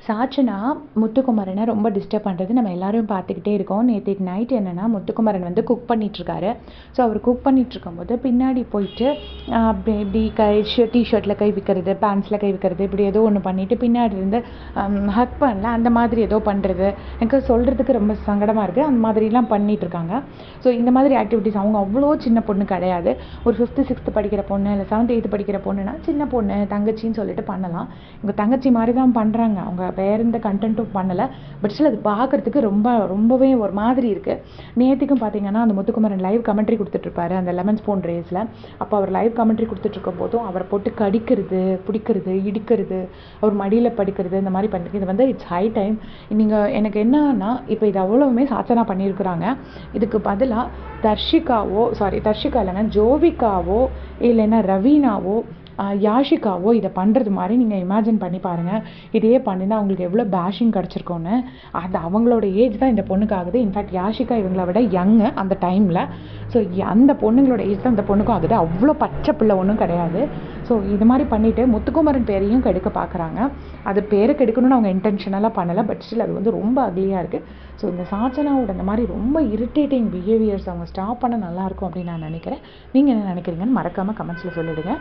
சாச்சனா முத்துக்குமரனை ரொம்ப டிஸ்டர்ப் பண்ணுறது நம்ம எல்லாரும் பார்த்துக்கிட்டே இருக்கோம். நேற்றுக்கு நைட் என்னென்னா முத்துக்குமரன் வந்து குக் பண்ணிகிட்ருக்காரு. ஸோ அவர் குக் பண்ணிகிட்ருக்கும்போது பின்னாடி போயிட்டு இப்படி டிஷர்ட்டில் கை வைக்கிறது, பேண்ட்ஸில் கை வைக்கிறது, இப்படி ஏதோ ஒன்று பண்ணிவிட்டு பின்னாடி இருந்து ஹக் பண்ணல அந்த மாதிரி ஏதோ பண்ணுறது எனக்கு சொல்கிறதுக்கு ரொம்ப சங்கடமாக இருக்குது. அந்த மாதிரிலாம் பண்ணிகிட்ருக்காங்க. ஸோ இந்த மாதிரி ஆக்டிவிட்டீஸ் அவங்க அவ்வளோ சின்ன பொண்ணு கிடையாது. ஒரு 5th 6th படிக்கிற பொண்ணு இல்லை 7th 8th படிக்கிற பொண்ணுன்னா சின்ன பொண்ணு தங்கச்சின்னு சொல்லிட்டு பண்ணலாம். இவங்க தங்கச்சி மாதிரி தான் பண்ணுறாங்க. அவங்க வேறு எந்த கண்டென்ட்டும் பண்ணலை. பட் ஸ்டில் அது பார்க்குறதுக்கு ரொம்பவே ஒரு மாதிரி இருக்குது. நேற்றுக்கும் பார்த்தீங்கன்னா அந்த முத்துக்குமரன் லைவ் கமெண்ட்ரி கொடுத்துட்ருப்பாரு அந்த லெமன் ஸ்பூன் ரேஸில். அப்போ அவர் லைவ் கமெண்ட்ரி கொடுத்துட்ருக்கும் போதும் அவரை போட்டு கடிக்கிறது, பிடிக்கிறது, இடிக்கிறது, அவர் மடியில் படுக்கிறது, இந்த மாதிரி பண்ணுறது. இது வந்து இட்ஸ் ஹை டைம். நீங்கள் எனக்கு என்னன்னா இப்போ இது அவ்வளவுமே சாச்சனா பண்ணியிருக்கிறாங்க. இதுக்கு பதிலாக தர்ஷிகா இல்லைன்னா ஜோவிகாவோ இல்லைன்னா ரவீனாவோ யாஷிகாவோ இதை பண்ணுறது மாதிரி நீங்கள் இமேஜின் பண்ணி பாருங்கள். இதையே பண்ணினா அவங்களுக்கு எவ்வளோ பேஷிங் கிடச்சிருக்கோன்னு. அது அவங்களோட ஏஜ் தான் இந்த பொண்ணுக்கு ஆகுது. இன்ஃபேக்ட் யாஷிகா இவங்களை விட யங்கு அந்த டைமில். ஸோ அந்த பொண்ணுங்களோட ஏஜ் தான் இந்த பொண்ணுக்கும் ஆகுது. அவ்வளோ பச்சை பிள்ளை ஒன்றும் கிடையாது. ஸோ இது மாதிரி பண்ணிவிட்டு முத்துக்குமரன் பேரையும் கெடுக்க பார்க்குறாங்க. அது பேரை கெடுக்கணும்னு அவங்க இன்டென்ஷனலாக பண்ணலை. பட் ஸ்டில் அது வந்து ரொம்ப அக்லியாக இருக்குது. ஸோ இந்த சாச்சனாவோட இந்த மாதிரி ரொம்ப இரிட்டேட்டிங் பிஹேவியர்ஸ் அவங்க ஸ்டாப் பண்ண நல்லாயிருக்கும் அப்படின்னு நான் நினைக்கிறேன். நீங்கள் என்ன நினைக்கிறீங்கன்னு மறக்காமல் கமெண்ட்ஸில் சொல்லிவிடுங்க.